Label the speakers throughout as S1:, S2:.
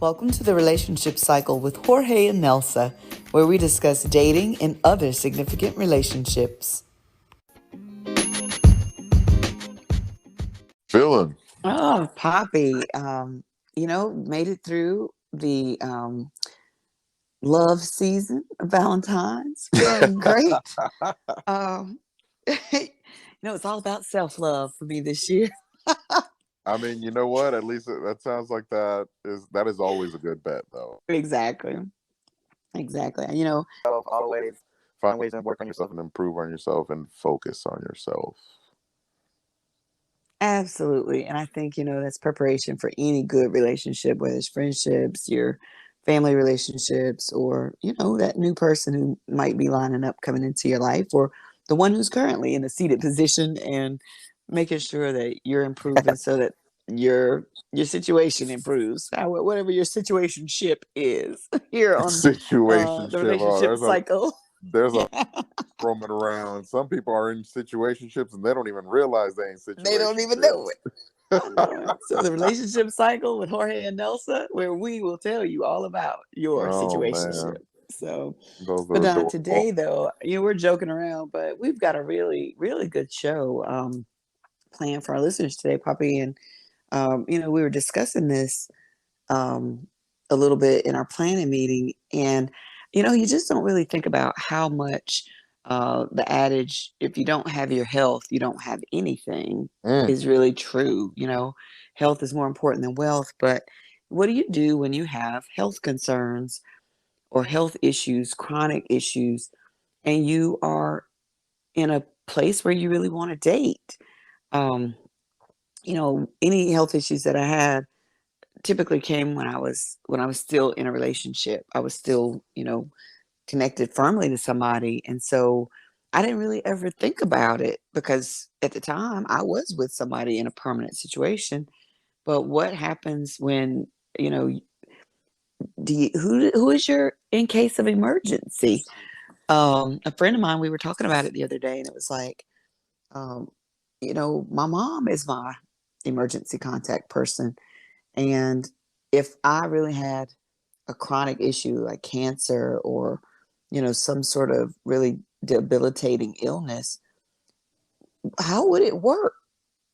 S1: Welcome to the Relationship Cycle with Jorge and Nelsa, where we discuss dating and other significant relationships.
S2: Feeling.
S1: Oh, Poppy, made it through the love season of Valentine's. Feeling great. It's all about self-love for me this year.
S2: I mean, you know what? At least that sounds like that is always a good bet, though.
S1: Exactly.
S2: Always find ways to work on yourself and improve on yourself and focus on yourself.
S1: Absolutely. And I think, that's preparation for any good relationship, whether it's friendships, your family relationships, or, that new person who might be lining up coming into your life, or the one who's currently in a seated position, and making sure that you're improving so that your situation improves. Whatever your situation ship is here on
S2: Situation
S1: the
S2: ship.
S1: relationship cycle.
S2: There's a roaming around. Some people are in situationships and they don't even realize they ain't situationships.
S1: They don't even know it. So the relationship cycle with Jorge and Nelsa, where we will tell you all about your situationship. So, but today though, we're joking around, but we've got a really, really good show planned for our listeners today, Poppy. And we were discussing this a little bit in our planning meeting, and you just don't really think about how much the adage, if you don't have your health, you don't have anything, is really true. Health is more important than wealth. But what do you do when you have health concerns or health issues, chronic issues, and you are in a place where you really want to date? Any health issues that I had typically came when I was still in a relationship. I was still, connected firmly to somebody. And so I didn't really ever think about it because at the time I was with somebody in a permanent situation. But what happens when, who is your in case of emergency? A friend of mine, we were talking about it the other day, and it was like, my mom is my emergency contact person. And if I really had a chronic issue like cancer or, some sort of really debilitating illness, how would it work?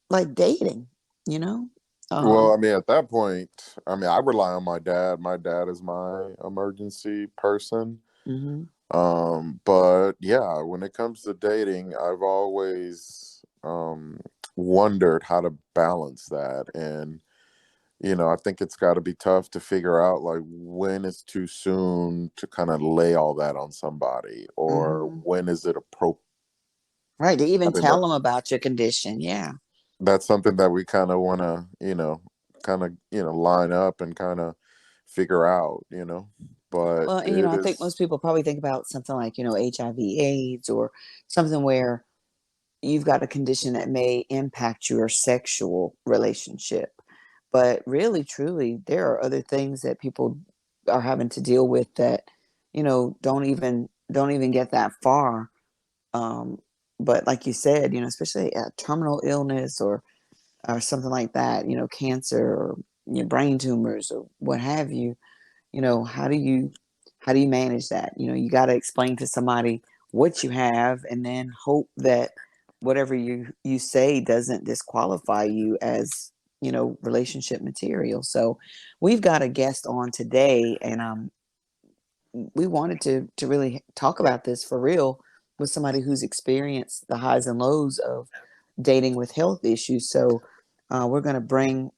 S1: Like dating,
S2: Well, I mean, at that point, I rely on my dad. My dad is my emergency person. But yeah, when it comes to dating, I've always wondered how to balance that. And I think it's got to be tough to figure out like when it's too soon to kind of lay all that on somebody, or when is it appropriate.
S1: Right, to even tell them about your condition. Yeah.
S2: That's something that we kind of want to, line up and kind of figure out, But
S1: well, and I think most people probably think about something like, HIV/AIDS, or something where you've got a condition that may impact your sexual relationship. But really, truly, there are other things that people are having to deal with that, don't even get that far. But like you said, especially a terminal illness or something like that, cancer or brain tumors or what have you. How do you manage that? You got to explain to somebody what you have, and then hope that whatever you say doesn't disqualify you as relationship material. So we've got a guest on today, and we wanted to really talk about this for real with somebody who's experienced the highs and lows of dating with health issues. So we're going to bring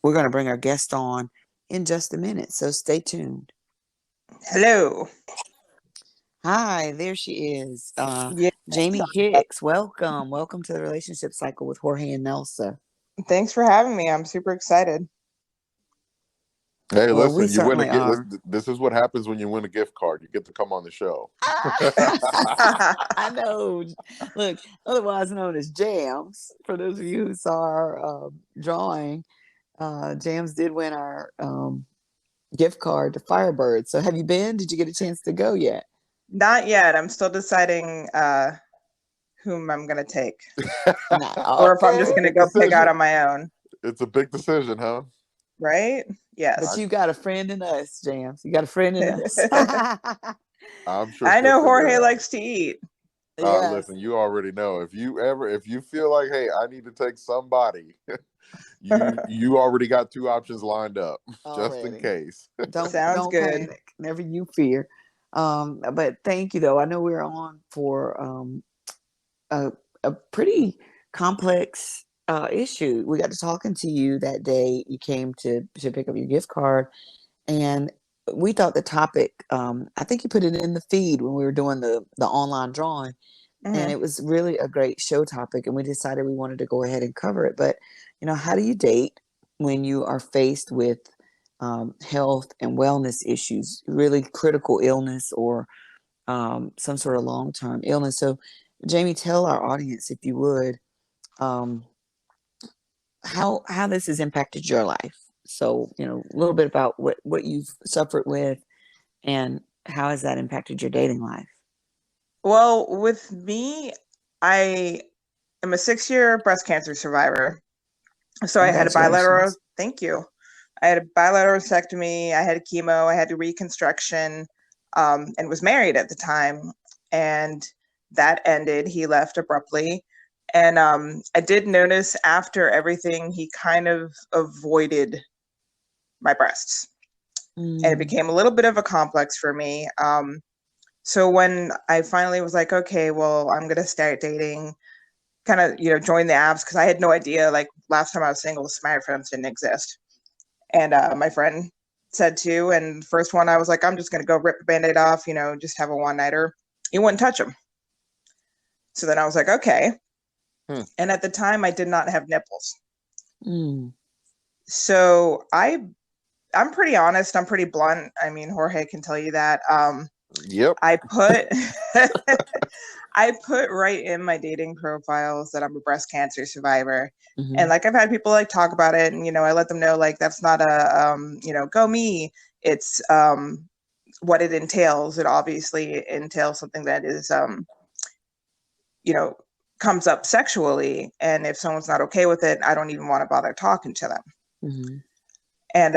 S1: our guest on in just a minute. So stay tuned.
S3: Hello.
S1: Hi, there she is.
S3: Yeah.
S1: Jamie Hicks. Welcome to the Relationship Cycle with Jorge and Nelsa.
S3: Thanks for having me. I'm super excited.
S2: Hey, listen, you win this is what happens when you win a gift card. You get to come on the show.
S1: I know. Look, otherwise known as Jams. For those of you who saw our drawing, Jams did win our gift card to Firebird. So have you been? Did you get a chance to go yet?
S3: Not yet. I'm still deciding whom I'm going to take.
S1: Okay.
S3: Or if I'm just going to go pick out on my own.
S2: It's a big decision, huh?
S3: Right?
S1: But
S3: Yes.
S1: you got a friend in us, Jams. You got a friend in us.
S2: I'm sure
S3: I
S2: she'll
S3: know
S2: figure it
S3: Jorge
S2: out.
S3: likes to eat.
S1: Yes,
S2: Listen, you already know. If you feel like, hey, I need to take somebody, you already got 2 options lined up, just in
S1: already.
S2: case.
S3: Sounds
S1: Don't
S3: good.
S1: panic. Never you fear. But thank you though. I know we're on for a pretty complex issue. We got to talking to you that day. You came to pick up your gift card, and we thought the topic. I think you put it in the feed when we were doing the online drawing, and
S3: Hmm.
S1: it was really a great show topic. And we decided we wanted to go ahead and cover it. But how do you date when you are faced with health and wellness issues, really critical illness or some sort of long term illness? So, Jamie, tell our audience, if you would, um, how this has impacted your life. So, a little bit about what you've suffered with, and how has that impacted your dating life?
S3: Well, with me, I am a 6-year breast cancer survivor. So I had a bilateral,
S1: Congratulations.
S3: thank you. I had a bilateral mastectomy, I had chemo, I had a reconstruction, and was married at the time. And that ended. He left abruptly. And I did notice after everything, he kind of avoided my breasts. And it
S1: Mm,
S3: became a little bit of a complex for me. So when I finally was like, okay, well, I'm going to start dating, kind of, join the apps, because I had no idea, like last time I was single, smartphones didn't exist. And my friend said too, and the first one I was like, I'm just going to go rip the Band-Aid off, just have a one-nighter. He wouldn't touch them. So then I was like, okay.
S2: Hmm.
S3: And at the time I did not have nipples.
S1: mm,
S3: So I'm pretty honest, I'm pretty blunt. I mean, Jorge can tell you that.
S2: Yep.
S3: I put I put right in my dating profiles that I'm a breast cancer survivor. And
S1: mm-hmm,
S3: like I've had people like talk about it, and I let them know like that's not a go me. It's what it entails. It obviously entails something that is you know comes up sexually, and if someone's not okay with it, I don't even want to bother talking to them.
S1: mm-hmm,
S3: And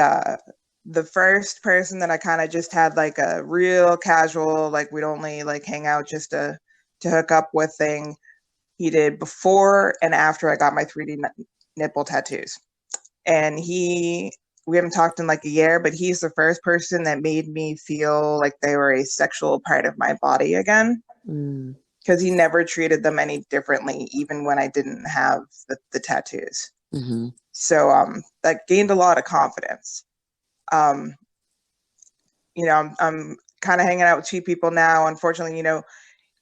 S3: the first person that I kind of just had like a real casual, like we'd only like hang out just to hook up with thing, he did before and after I got my 3D nipple tattoos. And we haven't talked in like a year, but he's the first person that made me feel like they were a sexual part of my body again,
S1: mm,
S3: because he never treated them any differently, even when I didn't have the tattoos.
S1: mm-hmm.
S3: So that gained a lot of confidence. Um, I'm kind of hanging out with 2 people now. Unfortunately,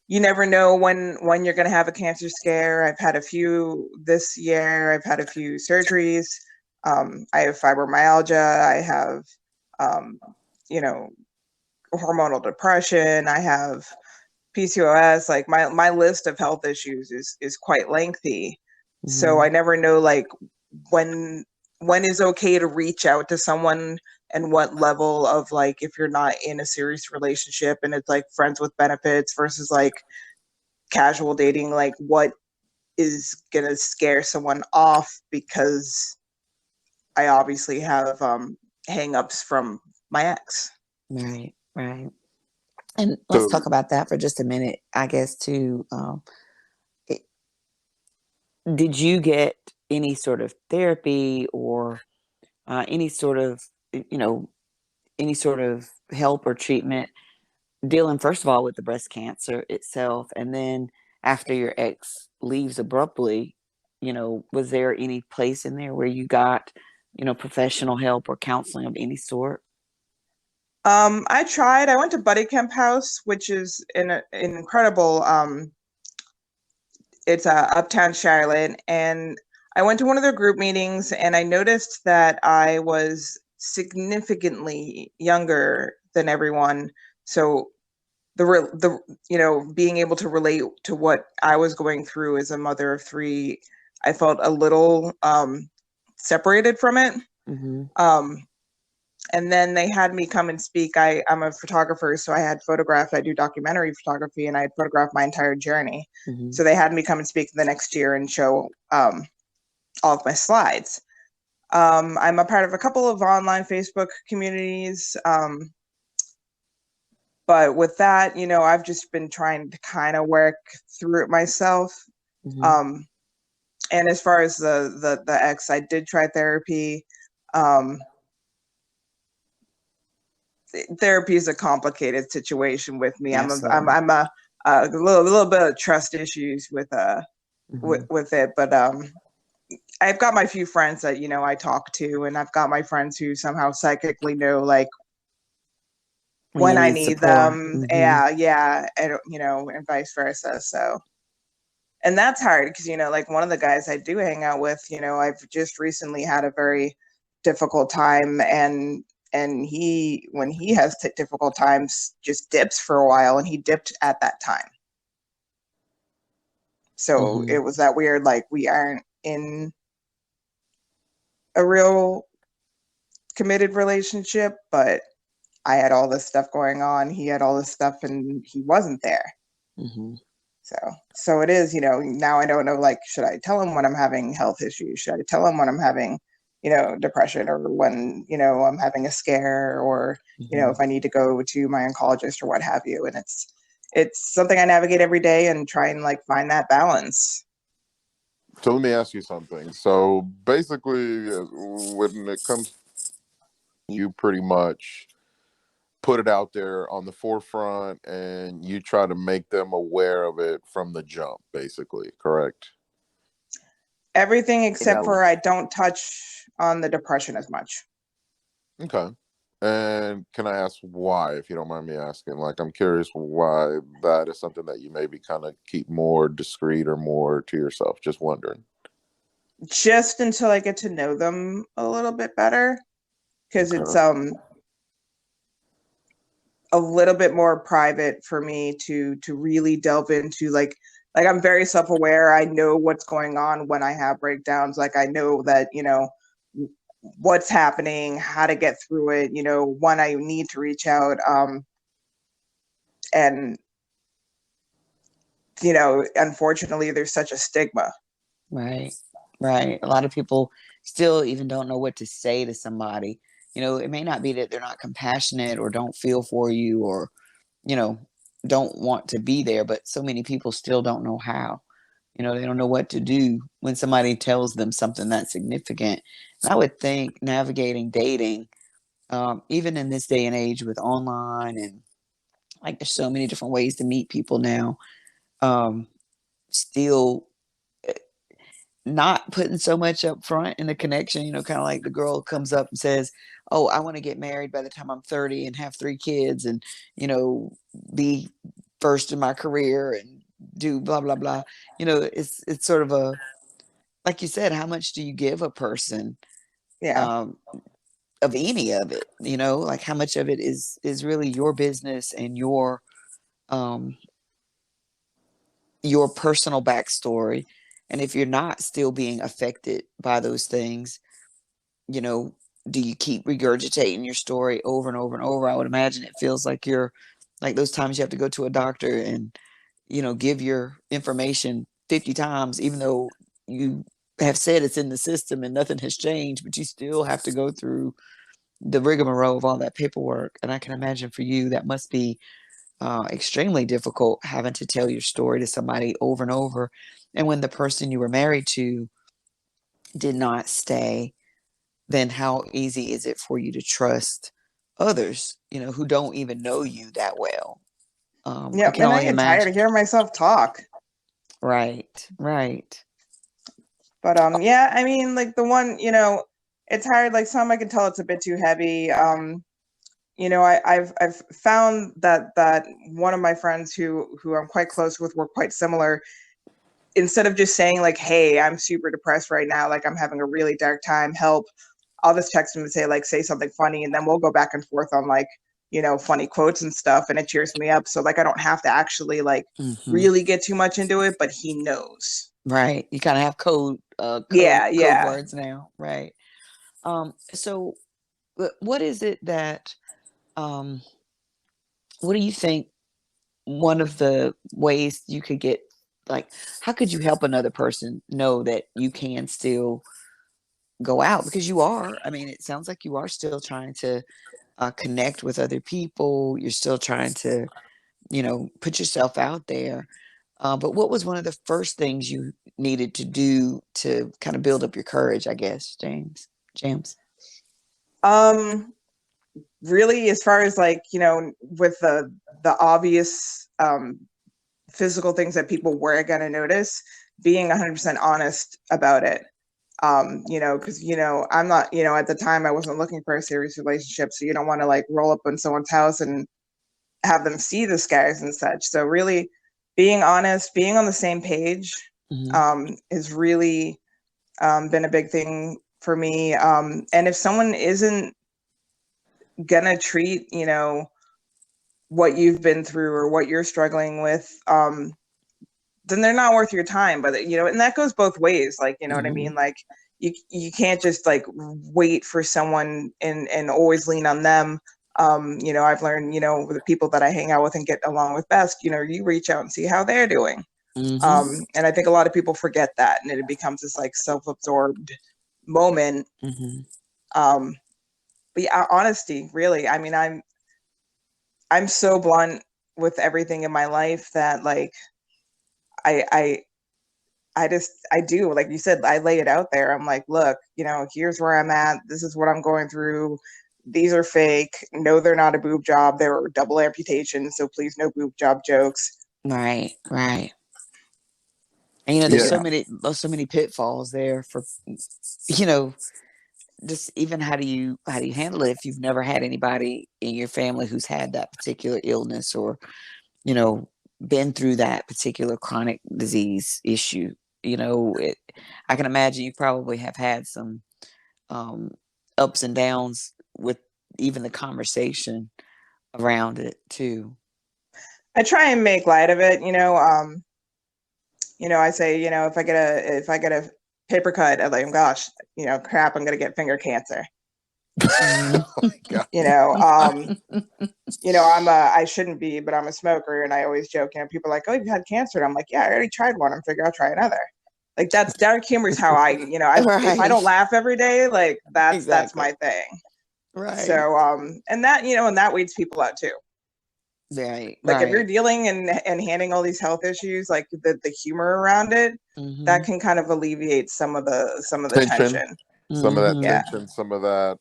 S3: you never know when you're going to have a cancer scare. I've had a few this year. I've had a few surgeries. I have fibromyalgia. I have, um, you know, hormonal depression. I have PCOS. Like my list of health issues is quite lengthy. So
S1: Mm-hmm.
S3: I never know like when when is okay to reach out to someone, and what level of, like, if you're not in a serious relationship and it's like friends with benefits versus like casual dating, like what is gonna scare someone off, because I obviously have hang-ups from my ex.
S1: Right, right. And let's
S2: So
S1: talk about that for just a minute, I guess, too. It, did you get any sort of therapy or any sort of, you know, any sort of help or treatment dealing, first of all, with the breast cancer itself? And then after your ex leaves abruptly, was there any place in there where you got, professional help or counseling of any sort?
S3: I tried. I went to Buddy Camp House, which is an incredible. It's uptown Charlotte, and I went to one of their group meetings, and I noticed that I was significantly younger than everyone. So the being able to relate to what I was going through as a mother of 3, I felt a little separated from it.
S1: Mm-hmm.
S3: Um, and then they had me come and speak. I'm a photographer, so I had photographed. I do documentary photography, and I had photographed my entire journey.
S1: Mm-hmm.
S3: So they had me come and speak the next year and show all of my slides. I'm a part of a couple of online Facebook communities. But with that, I've just been trying to kind of work through it myself.
S1: Mm-hmm.
S3: And as far as the ex, I did try therapy. Therapy is a complicated situation with me. I'm
S1: Absolutely.
S3: a little bit of trust issues with
S1: Mm-hmm.
S3: with it, but I've got my few friends that I talk to, and I've got my friends who somehow psychically know like
S1: When you
S3: when I
S1: need
S3: need
S1: support.
S3: them.
S1: Mm-hmm.
S3: Yeah, and and vice versa. So, and that's hard because like one of the guys I do hang out with, I've just recently had a very difficult time, and he, when he has difficult times, just dips for a while, and he dipped at that time. So
S1: Mm-hmm.
S3: it was that weird, like we aren't in a real committed relationship, but I had all this stuff going on, he had all this stuff, and he wasn't there.
S1: Mm-hmm.
S3: So it is, now I don't know, like, should I tell him when I'm having health issues? Should I tell him when I'm having, depression, or when, I'm having a scare, or,
S1: Mm-hmm.
S3: if I need to go to my oncologist or what have you. And it's something I navigate every day and try and like find that balance.
S2: So let me ask you something. So basically, when it comes, you pretty much put it out there on the forefront and you try to make them aware of it from the jump, basically, correct?
S3: Everything except
S1: Yeah.
S3: for I don't touch on the depression as much.
S2: Okay. And can I ask why, if you don't mind me asking? Like, I'm curious why that is something that you maybe kind of keep more discreet or more to yourself. Just wondering.
S3: Just until I get to know them a little bit better, because it's
S2: Okay.
S3: a little bit more private for me to really delve into, like I'm very self-aware. I know what's going on when I have breakdowns. Like I know that, what's happening, how to get through it, when I need to reach out. And unfortunately there's such a stigma.
S1: Right. Right. A lot of people still even don't know what to say to somebody. It may not be that they're not compassionate or don't feel for you or, you know, don't want to be there, but so many people still don't know how. They don't know what to do when somebody tells them something that's significant. And I would think navigating dating, even in this day and age with online and like there's so many different ways to meet people now, still not putting so much up front in the connection, kind of like the girl comes up and says, "Oh, I want to get married by the time I'm 30 and have 3 kids and, you know, be first in my career and do blah blah blah." It's sort of a, like you said, how much do you give a person
S3: Yeah.
S1: um of any of it, like how much of it is really your business and um your personal backstory. And if you're not still being affected by those things, you know, do you keep regurgitating your story over and over and over? I would imagine it feels like you're like those times you have to go to a doctor and, give your information 50 times, even though you have said it's in the system and nothing has changed, but you still have to go through the rigmarole of all that paperwork. And I can imagine for you that must be extremely difficult having to tell your story to somebody over and over. And when the person you were married to did not stay, then how easy is it for you to trust others, who don't even know you that well? I
S3: Yep.
S1: can
S3: And I
S1: only
S3: get tired
S1: imagine.
S3: of hearing myself talk.
S1: Right, right.
S3: But yeah, I mean, like the one, it's hard. Like some I can tell it's a bit too heavy. I've found that one of my friends who I'm quite close with, we're quite similar. Instead of just saying like, "Hey, I'm super depressed right now, like I'm having a really dark time, help," I'll just text him and say like, "Say something funny," and then we'll go back and forth on like, funny quotes and stuff, and it cheers me up. So like, I don't have to actually like
S1: Hmm.
S3: really get too much into it, but he knows.
S1: Right. You kind of have
S3: Yeah,
S1: code
S3: yeah.
S1: words now, right? So what is it that um what do you think one of the ways you could like how could you help another person know that you can still go out, because you are, I mean, it sounds like you are still trying to connect with other people. You're still trying to, put yourself out there. But what was one of the first things you needed to do to kind of build up your courage, I guess, James?
S3: Um, Really, as far as like, with the obvious physical things that people were going to notice, being 100% honest about it. Because I'm not, at the time I wasn't looking for a serious relationship, so you don't want to like roll up in someone's house and have them see the scars and such. So really, being honest, being on the same page, has really been a big thing for me. And if someone isn't gonna treat, what you've been through or what you're struggling with, then they're not worth your time. But and that goes both ways. Like, you know what I mean? Like, you can't just like wait for someone and always lean on them. I've learned, with the people that I hang out with and get along with best, you reach out and see how they're doing. And I think a lot of people forget that, and it becomes this like self-absorbed moment. But yeah, honesty, really. I mean, I'm so blunt with everything in my life that like I I do, like you said, I lay it out there. I'm like, look, here's where I'm at. This is what I'm going through. These are fake. No, they're not a boob job. They were double amputation. So please, no boob job jokes.
S1: Right, right. And there's
S2: Yeah.
S1: so many pitfalls there for, you know, just even how do you handle it if you've never had anybody in your family who's had that particular illness, or, been through that particular chronic disease issue. I can imagine you probably have had some um, ups and downs with even the conversation around it too.
S3: I try and make light of it. I say, if I get a paper cut, I'm like, gosh, crap, I'm gonna get finger cancer.
S1: Mhm.
S3: I shouldn't be, but I'm a smoker, and I always joke, people are like, oh, you've had cancer. And I'm like, yeah, I already tried one. I'm figuring I'll try another. Like, that's dark humor is how if I don't
S1: Right.
S3: laugh every day, like that's
S1: Exactly.
S3: my thing.
S1: Right.
S3: So, and that weeds people out too.
S1: Right.
S3: Like, if you're
S1: Right.
S3: dealing and handling all these health issues, like the humor around it, that
S1: Mhm.
S3: can kind of alleviate some of the
S2: Tension,
S3: tension.
S2: some of that
S3: Yeah.
S1: Mhm.
S2: tension, some of that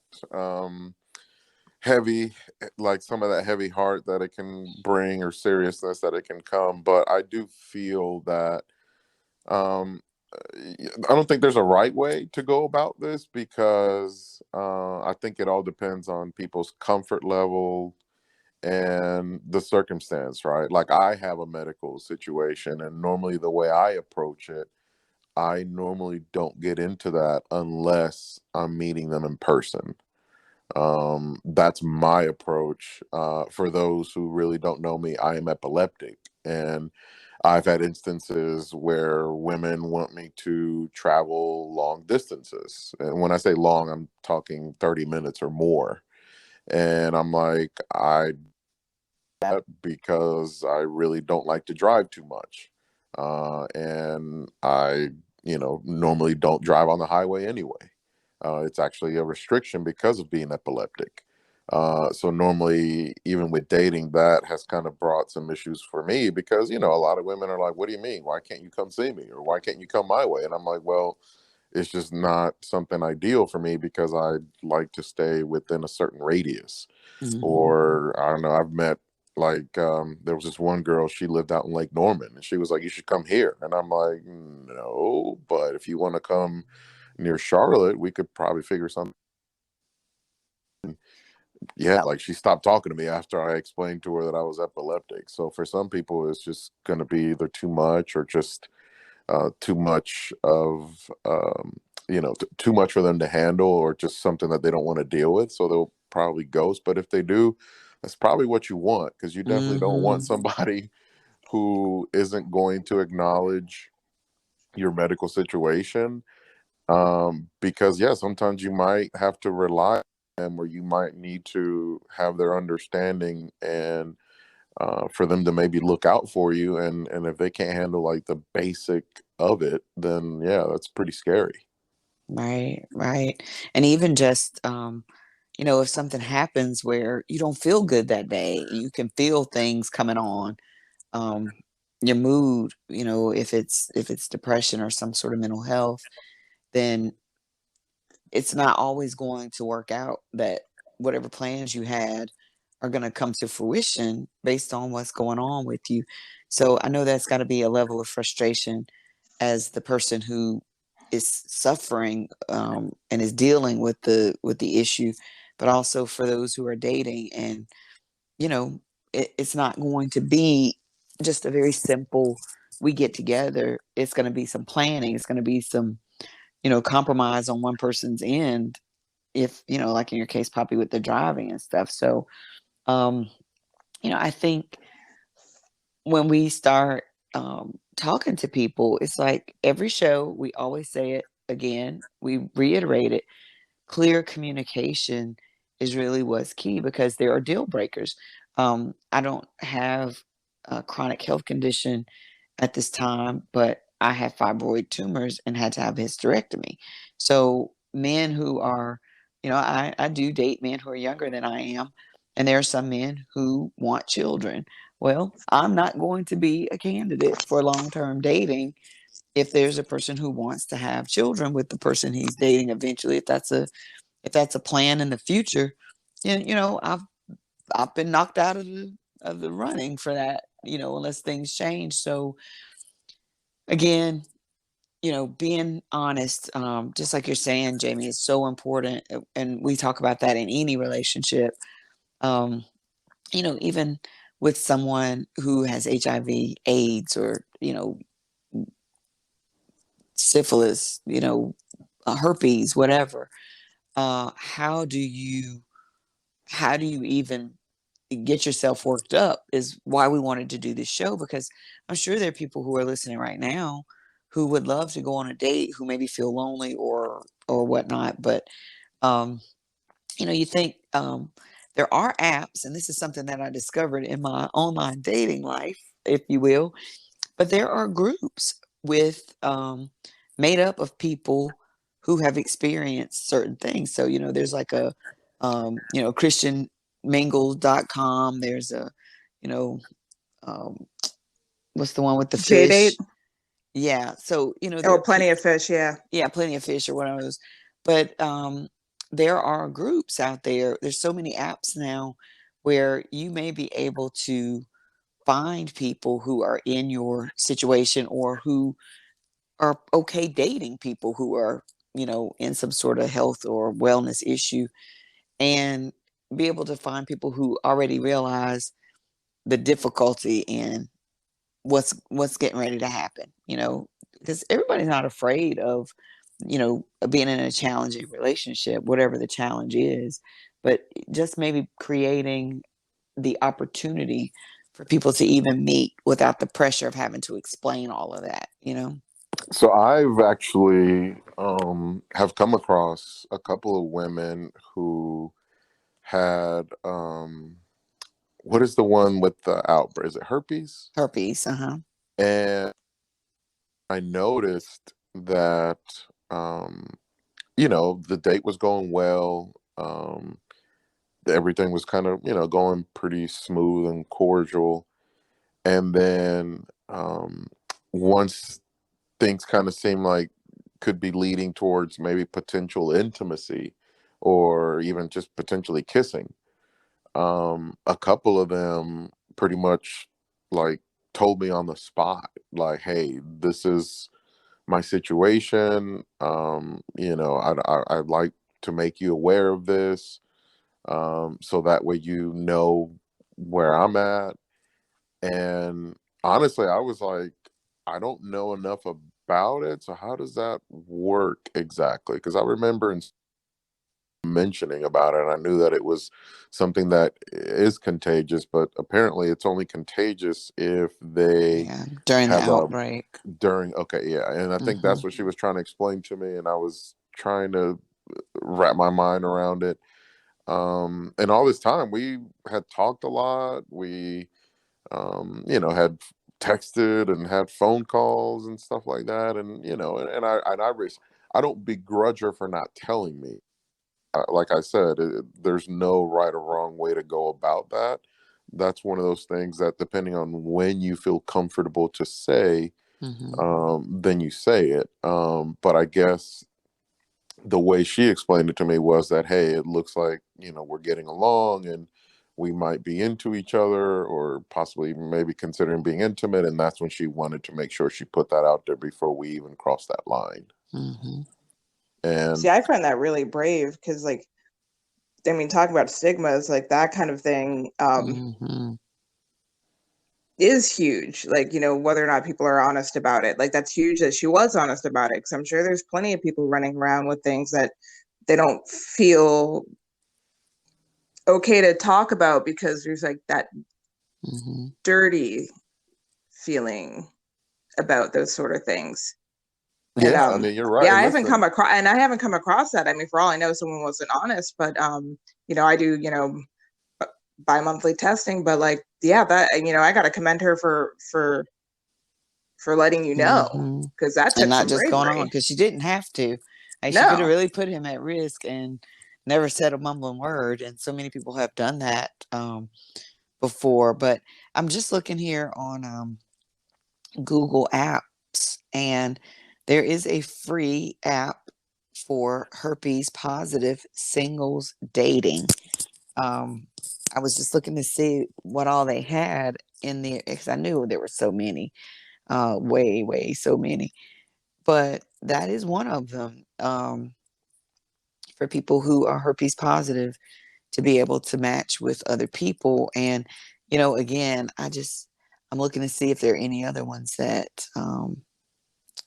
S2: heavy, like some of that heavy heart that it can bring, or seriousness that it can come. But I do feel that um I don't think there's a right way to go about this, because I think it all depends on people's comfort level and the circumstance, right? Like, I have a medical situation, and normally the way I approach it, I normally don't get into that unless I'm meeting them in person. That's my approach. For those who really don't know me, I am epileptic, and I've had instances where women want me to travel long distances. And when I say long, I'm talking 30 minutes or more. And I'm like, because I really don't like to drive too much. And I, normally don't drive on the highway anyway. It's actually a restriction because of being epileptic. So normally, even with dating, that has kind of brought some issues for me, because, a lot of women are like, what do you mean? Why can't you come see me? Or why can't you come my way? And I'm like, well, it's just not something ideal for me, because I like to stay within a certain radius.
S1: Mhm.
S2: Or I don't know, I've met, like, there was this one girl, she lived out in Lake Norman, and she was like, you should come here. And I'm like, no, but if you want to come near Charlotte, we could probably figure something. Yeah,
S1: Yep.
S2: like, she stopped talking to me after I explained to her that I was epileptic. So for some people, it's just going to be either too much, or just too much of, too much for them to handle, or just something that they don't want to deal with. So they'll probably ghost. But if they do, that's probably what you want, because you definitely don't want
S1: Mhm.
S2: somebody who isn't going to acknowledge your medical situation. Because, yeah, sometimes you might have to rely on them, or you might need to have their understanding, and for them to maybe look out for you. And if they can't handle like the basic of it, then yeah, that's pretty scary.
S1: Right, right. And even just, if something happens where you don't feel good that day, you can feel things coming on, um, your mood, if it's depression or some sort of mental health, then it's not always going to work out that whatever plans you had are going to come to fruition based on what's going on with you. So I know that's got to be a level of frustration as the person who is suffering, and is dealing with the issue, but also for those who are dating, and you know it's not going to be just a very simple we get together. It's going to be some planning. It's going to be some compromise on one person's end, if like in your case, Poppy, with the driving and stuff. So um I think when we start talking to people, it's like every show we always say it again, we reiterate it. Clear communication is really what's key, because there are deal breakers. I don't have a chronic health condition at this time, but I had fibroid tumors and had to have a hysterectomy. So men who are, I do date men who are younger than I am, and there are some men who want children. Well, I'm not going to be a candidate for long-term dating if there's a person who wants to have children with the person he's dating eventually. If that's a plan in the future, I've been knocked out of the running for that, unless things change. So again, being honest, just like you're saying, Jamie, is so important. And we talk about that in any relationship. Um, even with someone who has HIV, AIDS, or, syphilis, herpes, whatever. How do you even get yourself worked up, is why we wanted to do this show, because I'm sure there are people who are listening right now who would love to go on a date, who maybe feel lonely or whatnot. But um, you think, there are apps, and this is something that I discovered in my online dating life, if you will, but there are groups with made up of people who have experienced certain things. So, there's like a christianmingle.com. There's a, you know, um, what's the one with the
S3: J-Date?
S1: fish? Yeah. So, there
S3: Oh,
S1: are
S3: Plenty of Fish, yeah.
S1: yeah, plenty of fish or one of those. But there are groups out there. There's so many apps now where you may be able to find people who are in your situation, or who are okay dating people who are, in some sort of health or wellness issue, and be able to find people who already realize the difficulty in what's getting ready to happen, because everybody's not afraid of, being in a challenging relationship, whatever the challenge is, but just maybe creating the opportunity for people to even meet without the pressure of having to explain all of that.
S2: So I've actually have come across a couple of women who had what is the one with the outbreak? Is it herpes?
S1: Herpes, uh-huh.
S2: And I noticed that the date was going well. Everything was kind of, going pretty smooth and cordial. And then once things kind of seemed like could be leading towards maybe potential intimacy or even just potentially kissing, a couple of them pretty much like told me on the spot, like, hey, this is my situation. I'd like to make you aware of this, so that way where I'm at. And honestly, I was like, I don't know enough about it. So how does that work exactly? Because I remember mentioning about it, and I knew that it was something that is contagious, but apparently it's only contagious if they
S1: Yeah, during the
S2: have a
S1: outbreak.
S2: during okay, yeah. And I think
S1: Hmm.
S2: that's what she was trying to explain to me, and I was trying to wrap my mind around it. And all this time we had talked a lot. We had texted and had phone calls and stuff like that. And I don't begrudge her for not telling me. Like I said, there's no right or wrong way to go about that. That's one of those things that, depending on when you feel comfortable to say,
S1: Mm-hmm.
S2: then you say it. But I guess the way she explained it to me was that, hey, it looks like, we're getting along and we might be into each other, or possibly maybe considering being intimate. And that's when she wanted to make sure she put that out there before we even cross that line.
S1: Mm-hmm.
S3: See,
S2: And
S3: I find that really brave because, like, I mean, talking about stigmas, like that kind of thing
S1: Mm-hmm.
S3: is huge. Like, whether or not people are honest about it, like that's huge that she was honest about it. Because I'm sure there's plenty of people running around with things that they don't feel okay to talk about because there's like that
S1: Mm-hmm.
S3: dirty feeling about those sort of things. And
S2: yeah, I mean, you're right.
S3: yeah,
S2: And
S3: I haven't come
S2: listen,
S3: across, and I haven't come across that. I mean, for all I know, someone wasn't honest, but I do, bi-monthly testing, but like, yeah, that, I got to commend her for letting you know,
S1: Mm-hmm.
S3: because that
S1: And
S3: took
S1: not
S3: some
S1: just going on,
S3: bravery.
S1: because she didn't have to. Like, she could have
S3: No.
S1: really put him at risk and never said a mumbling word. And so many people have done that before. But I'm just looking here on Google Apps, and there is a free app for herpes positive singles dating. Um, I was just looking to see what all they had in there, because I knew there were so many, way, way, so many. But that is one of them, for people who are herpes positive, to be able to match with other people. And, again, I'm looking to see if there are any other ones that,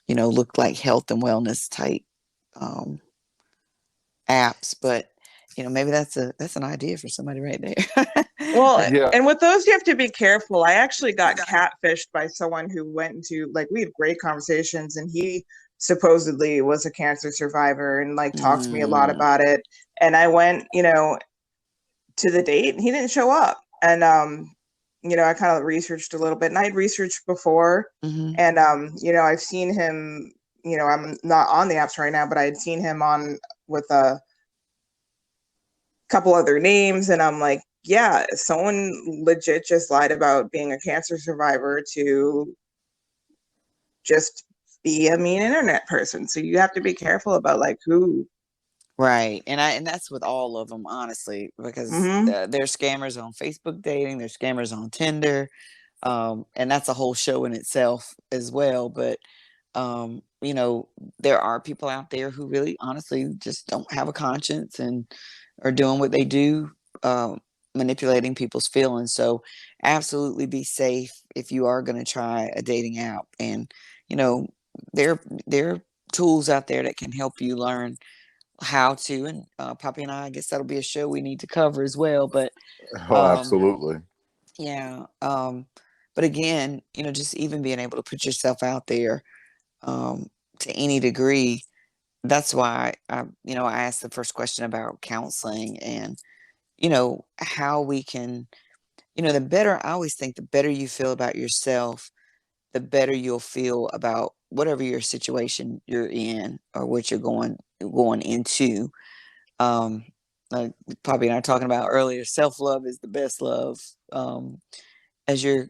S1: look like health and wellness type um, apps. But, maybe that's an idea for somebody right there.
S3: Well,
S2: yeah.
S3: and with those, you have to be careful. I actually got catfished by someone who went into, like, we had great conversations, and he supposedly was a cancer survivor and like talked to me a lot
S1: Mm,
S3: about it. And I went, to the date, and he didn't show up. And I kind of researched a little bit, and I had researched before,
S1: mhm,
S3: and I've seen him. I'm not on the apps right now, but I had seen him on with a couple other names, and I'm like, yeah, someone legit just lied about being a cancer survivor to just be a mean internet person. So you have to be careful about like who.
S1: right. And that's with all of them, honestly, because
S3: Mm-hmm.
S1: there's scammers on Facebook dating, there's scammers on Tinder, and that's a whole show in itself as well. But there are people out there who really, honestly, just don't have a conscience and are doing what they do, um, manipulating people's feelings. So absolutely be safe if you are going to try a dating app. And you know, there are tools out there that can help you learn how to. And Poppy and I guess that'll be a show we need to cover as well. But
S2: Oh,
S1: um,
S2: absolutely.
S1: yeah. But again, just even being able to put yourself out there, to any degree. That's why I asked the first question about counseling, and how we can, the better, I always think the better you feel about yourself, the better you'll feel about whatever your situation you're in or what you're going into. Um, like Poppy and I were talking about earlier, self love is the best love. As you're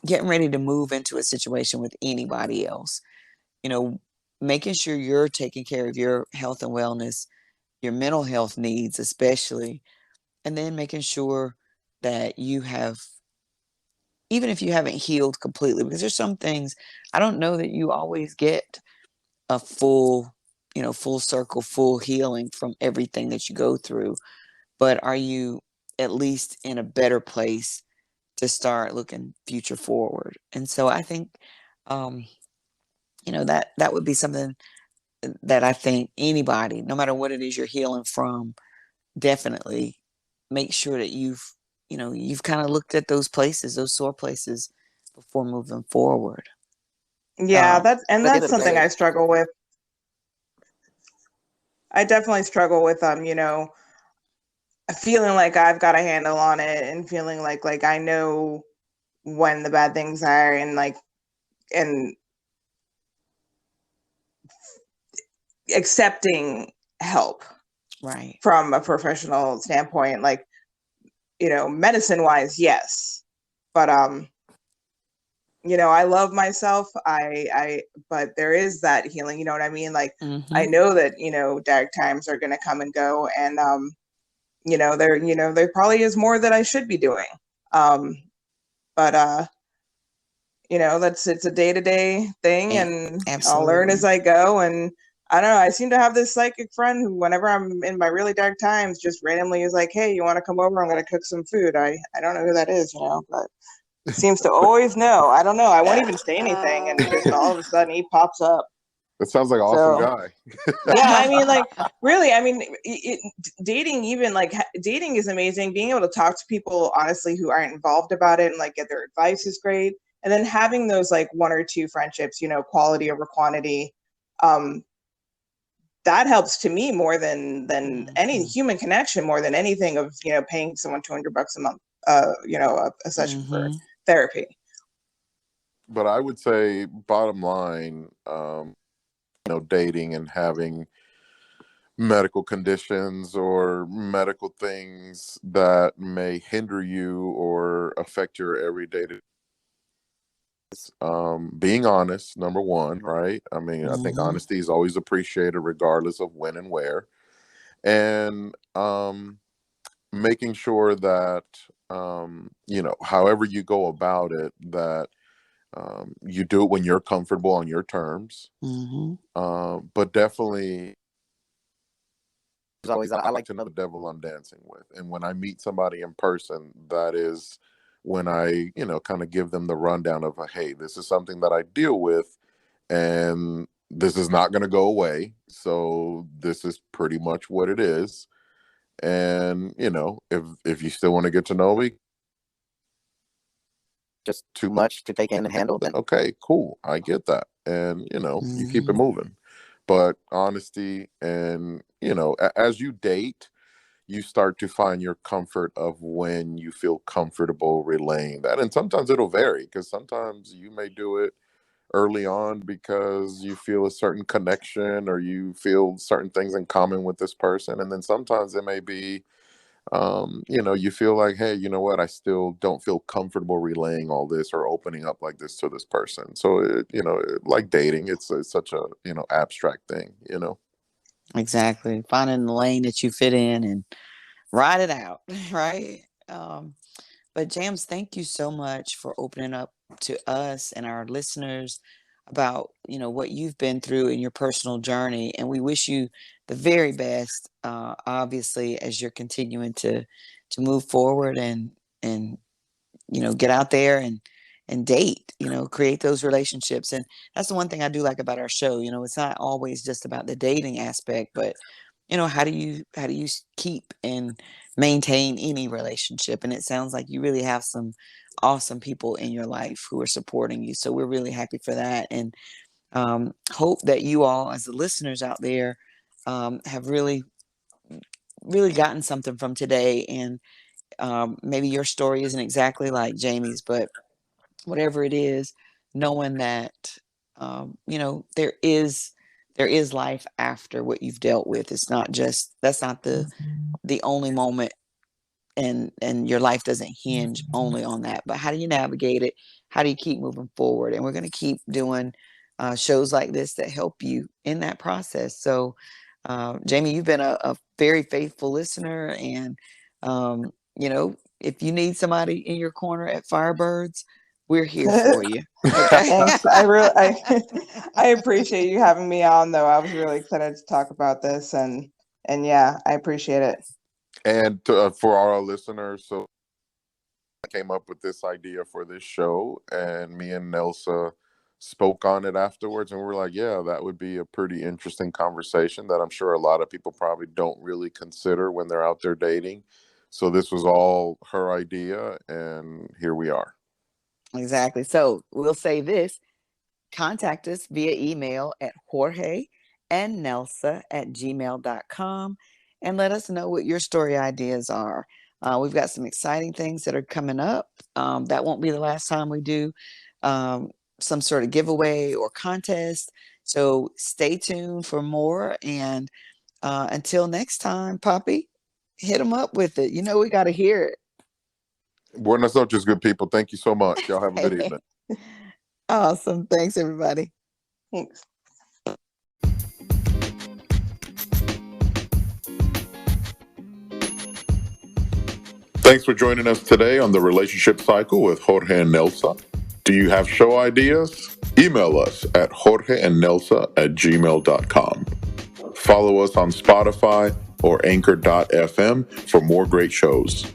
S1: getting ready to move into a situation with anybody else, you know, making sure you're taking care of your health and wellness, your mental health needs, especially, and then making sure that you have, even if you haven't healed completely, because there's some things, I don't know that you always get a full circle, full healing from everything that you go through, but are you at least in a better place to start looking future forward? And so I think, um, that would be something that I think anybody, no matter what it is you're healing from, definitely make sure that you've kind of looked at those places, those sore places, before moving forward.
S3: Yeah,
S1: But
S3: that's something I struggle with. I definitely struggle with feeling like I've got a handle on it and feeling like I know when the bad things are, and like, and accepting help
S1: Right.
S3: from a professional standpoint, like, you know, medicine wise, yes. But you know, I love myself. But there is that healing, you know what I mean? Like, I know that, you know, dark times are gonna come and go, and you know, there probably is more that I should be doing. But you know, it's a day-to-day thing, and I'll learn as I go. And I don't know, I seem to have this psychic friend who, whenever I'm in my really dark times, just randomly is like, hey, you want to come over? I'm going to cook some food. I don't know who that is, you know, but seems to always know. I don't know. I won't even say anything, and just all of a sudden he pops up.
S2: That sounds like an awesome guy.
S3: Yeah, I mean, like, really, I mean, dating, even like dating is amazing. Being able to talk to people honestly who aren't involved about it and like get their advice is great. And then having those like one or two friendships, you know, quality over quantity, that helps to me more than any human connection, more than anything of, you know, paying someone $200 a month, you know, a session for therapy.
S2: But I would say, bottom line, you know, dating and having medical conditions or medical things that may hinder you or affect your everyday, being honest, number one, right? I mean, I think honesty is always appreciated regardless of when and where. And making sure that, you know, however you go about it, that you do it when you're comfortable on your terms. But definitely, there's always, I like to know the devil I'm dancing with. And when I meet somebody in person, that is when I, you know, kind of give them the rundown of, hey, this is something that I deal with, and this is not going to go away. So this is pretty much what it is. And, you know, if you still want to get to know me, just too much to take in and handle, then okay, cool, I get that. And, you know, you keep it moving. But honesty, and, you know, as you date, you start to find your comfort of when you feel comfortable relaying that. And sometimes it'll vary, because sometimes you may do it early on because you feel a certain connection or you feel certain things in common with this person. And then sometimes it may be, you know, you feel like, hey, you know what, I still don't feel comfortable relaying all this or opening up like this to this person. So you know, like dating, it's such a, you know, abstract thing, you know.
S1: Exactly. Finding the lane that you fit in and ride it out, right? But Jams, thank you so much for opening up to us and our listeners about, you know, what you've been through in your personal journey. And we wish you the very best, obviously, as you're continuing to move forward and you know, get out there and date, you know, create those relationships. And that's the one thing I do like about our show. You know, it's not always just about the dating aspect, but you know, how do you keep and maintain any relationship? And it sounds like you really have some awesome people in your life who are supporting you. So we're really happy for that, and hope that you all, as the listeners out there, have really gotten something from today. And maybe your story isn't exactly like Jamie's, but whatever it is, knowing that you know, there is life after what you've dealt with. It's not just, that's not the only moment, and your life doesn't hinge only on that. But how do you navigate it? How do you keep moving forward? And we're going to keep doing shows like this that help you in that process. So Jamie, you've been a very faithful listener, and you know, if you need somebody in your corner at Firebirds, we're here for you. Okay.
S3: Thanks. I appreciate you having me on, though. I was really excited to talk about this, and yeah, I appreciate it.
S2: And for our listeners, so I came up with this idea for this show, and me and Nelsa spoke on it afterwards, and we're like, yeah, that would be a pretty interesting conversation that I'm sure a lot of people probably don't really consider when they're out there dating. So this was all her idea, and here we are.
S1: Exactly. So we'll say this: contact us via email at Jorge&Nelsa@gmail.com, and let us know what your story ideas are. We've got some exciting things that are coming up. That won't be the last time we do um, some sort of giveaway or contest. So stay tuned for more. And until next time, Poppy, hit them up with it. You know, we got to hear
S2: Buenas noches, good people. Thank you so much. Y'all have a good
S1: it.
S2: evening.
S1: Awesome. Thanks, everybody.
S3: Thanks.
S2: Thanks for joining us today on the Relationship Cycle with Jorge and Nelsa. Do you have show ideas? Email us at jorgeandnelsa@gmail.com. Follow us on Spotify or anchor.fm for more great shows.